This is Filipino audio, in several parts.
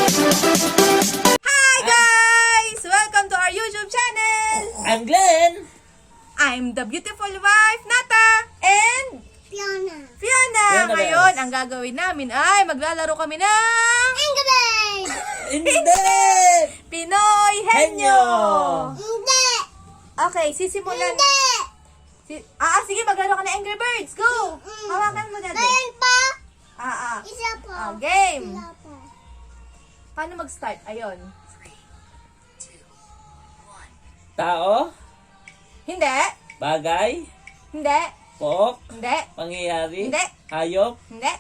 Hi guys! Welcome to our YouTube channel! I'm Glenn! I'm the beautiful wife, Nata! And Fiona. Fiona! Fiona Ngayon, Bells. ang gagawin namin ay maglalaro kami ng Engabay! Hindi! Pinoy Henyo! Hindi! Okay, sisimulan. Hindi! Sige, maglaro ka ng Angry Birds. Go! Hawakan mo, Daddy. Ngayon pa? Isa pa. Game! Isa pa. Paano mag-start? Ayun. Tao, Hindi. bagay, Hindi. pook, Hindi. pangyayari, Hindi. hayop, Hindi.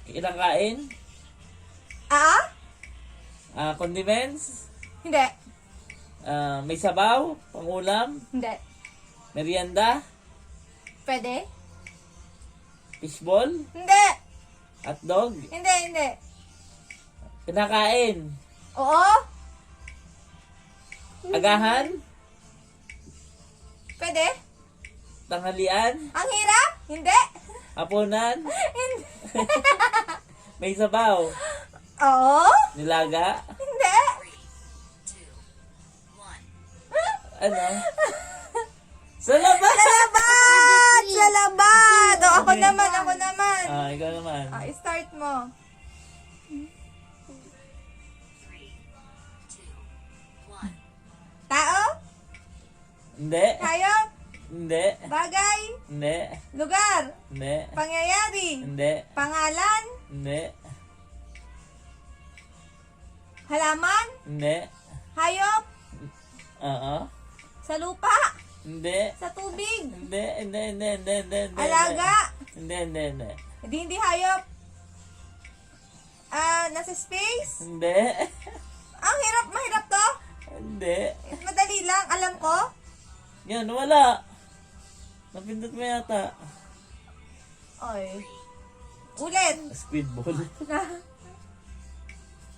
kinakain, condiments, Hindi. may sabaw, pangulam, Hindi. merienda, Pwede? fishball, Hindi. hotdog, Hindi. kinakain, Oo? agahan, Pwede? tanghalian, Ang hirap? Hindi. hapunan, Hindi. may sabaw, Oo? nilaga, Hindi. ano? Sa labas! Salamat! Salamat! O, ako naman. Ikaw naman. Start mo. Tao? Hindi. Hayop? Hindi. Bagay? Hindi. Lugar? Hindi. Pangyayari? Hindi. Pangalan? Hindi. Halaman? Hindi. Hayop? Oo. Sa lupa? Hindi. Sa tubig? Hindi. Alaga? Hindi. Hindi hayop. Nasa space? Hindi. Ang mahirap to? Hindi. Madali lang, alam ko. Yan, wala. Napindot mo yata. Oy. Ulit. Squidball.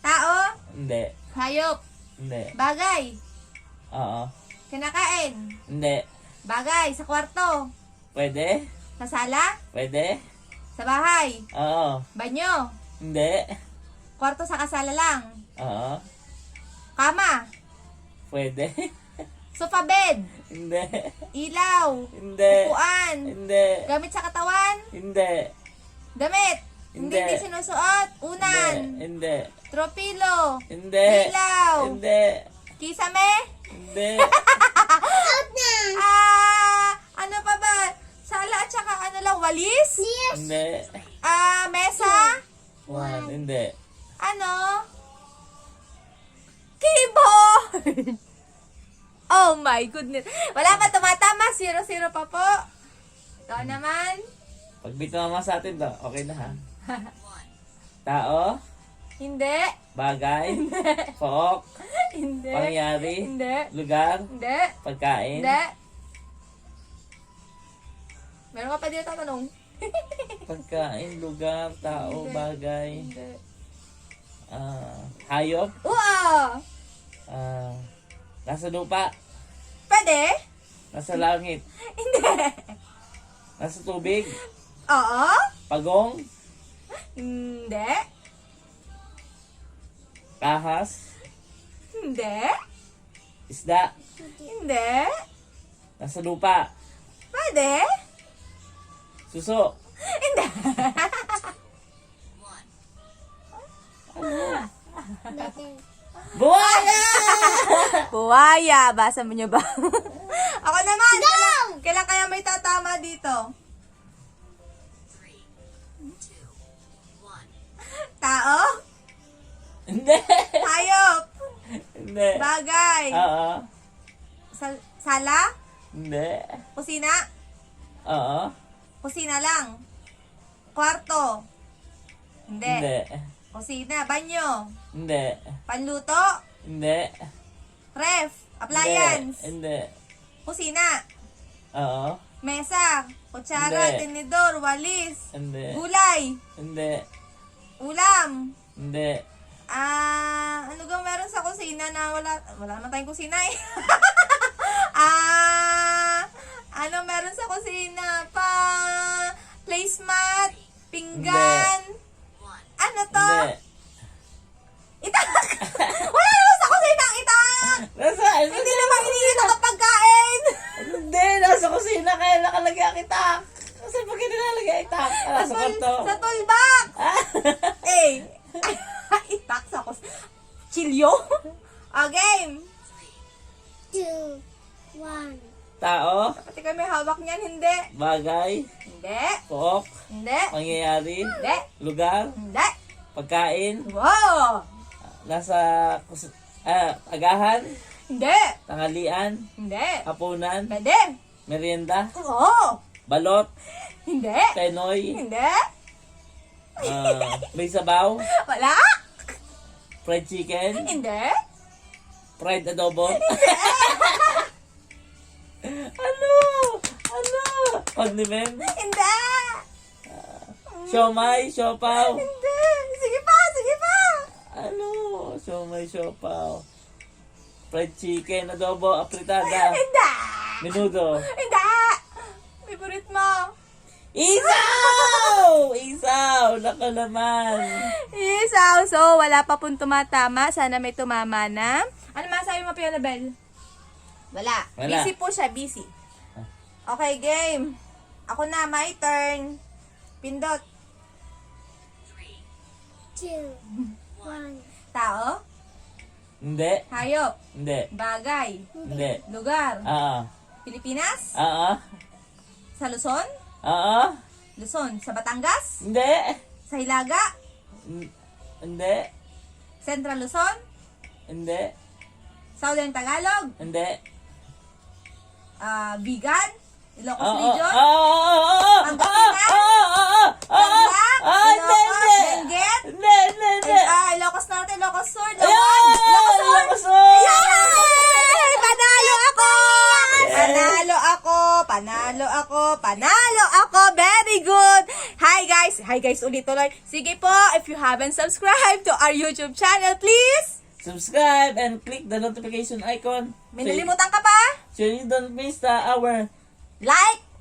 Tao? Hindi. Hayop? Hindi. Bagay? Oo. Kinakain? Hindi. Bagay? Sa kwarto? Pwede? Sa sala? Pwede? Sa bahay? Oo. Banyo? Hindi. Kwarto sa kasala lang? Oo. Kama? Pwede? Sofa bed? Hindi. Ilaw? Hindi. Upuan? Hindi. Gamit sa katawan? Hindi. Damit? Hindi. Hindi sinusuot? Unan? Hindi. Tropilo? Hindi. Ilaw? Hindi. Kisame? Hindi. Out na! Ano pa ba? Sala at saka ano lang, walis? Yes! Hindi. Mesa? One. Hindi. Ano? Keyboard! Oh my goodness. Wala pa tumatama. 0-0 pa po. Ikaw naman. Pag bitama sa atin to, okay na ha? Tao, Hindi. bagay, pook, Hindi. pangyayari, Hindi. lugar, Hindi. pagkain, Hindi. Meron ka pa dito tatanong? pagkain, lugar, tao, Hindi. bagay, Hindi. hayop, Wow! nasa lupa, Pwede? nasa langit, Hindi. nasa tubig, Oo? pagong, Hindi. kahas, Hindi. isda, Hindi. nasa lupa, Pwede? suso, Hindi. buhaya! Buwaya. Basa mo nyo ba? Ako naman. Kailan kaya may tatama dito? Tao? Hindi. Hayop? Hindi. Bagay? Oo. Sala? Hindi. Kusina? Oo. Kusina lang. Kwarto? Hindi. Hindi. Kusina? Banyo? Hindi. Panluto? Hindi. Ref? Appliance? Hindi. Kusina? Oo. Mesa? Kutsara? Hindi. Tinidor? Walis? Hindi. Gulay? Hindi. Ulam? Hindi. Ano ga meron sa kusina na wala naman tayong kusina eh. Ano meron sa kusina. Placemat, pinggan. Ano to? Hindi. Itak! Wala naman sa kusina ang itak! Nasaan? Hindi naman iniitak ang pagkain! Hindi, nasa kusina kaya nakalagay ang itak. Kasi pag nilalagay ang itak, nasa kwarto. Sa toolbox! Ah. Eh! Itak sa kusina. Chilyo? O, game! 2, 1. Tao, Pati kami hawak niyan, hindi. bagay, Hindi. pook, Hindi. pangyayari, Hindi. lugar, Hindi. pagkain, Wow! nasa agahan, Hindi. tanghalian, Hindi. hapunan, Pwede. merienda, Oo. balot, Hindi. tenoy, Hindi. may sabaw, Wala. fried chicken, Hindi. fried adobo. Ano? Condiment, Hindi. siomay, siopaw. Hindi. Sige pa. Sige pa. Ano? Siomay, siopaw. Fried chicken, adobo, apritada, Hindi. menudo. Hindi. Favorite mo. Isaw! Isaw! Nakalaman. Isaw. So, wala pa pong tumatama. Sana may tumama na. Ano masabi mo, Pio Label? Wala. Wala. Busy po siya, busy. Okay, game. Ako na, my turn. Pindot. 2, 1. Tao. Hindi. Hayop. Hindi. Bagay. Hindi. Lugar. Pilipinas. Sa Luzon. Luzon. Sa Batangas. Hindi. Sa Hilaga. Hindi. Central Luzon. Hindi. Southern Tagalog. Hindi. Bigan. Ilocos Region. Pangasinan? Hindi, Hindi. Benguet. Hindi. Hindi. Ilocos Norte, Ilocos Sur, Ayun! Ilocos Sur. Ilocos! Yay! Panalo ako! Panalo ako! Very good! Hi guys, ulit tuloy. Sige po, if you haven't subscribed to our YouTube channel, please! Subscribe and click the notification icon. May nalimutan ka pa? So you don't miss our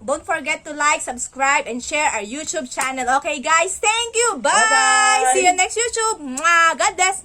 Don't forget to like, subscribe, and share our YouTube channel. Okay guys, thank you! Bye! Bye-bye! See you next YouTube! Mwah! God bless!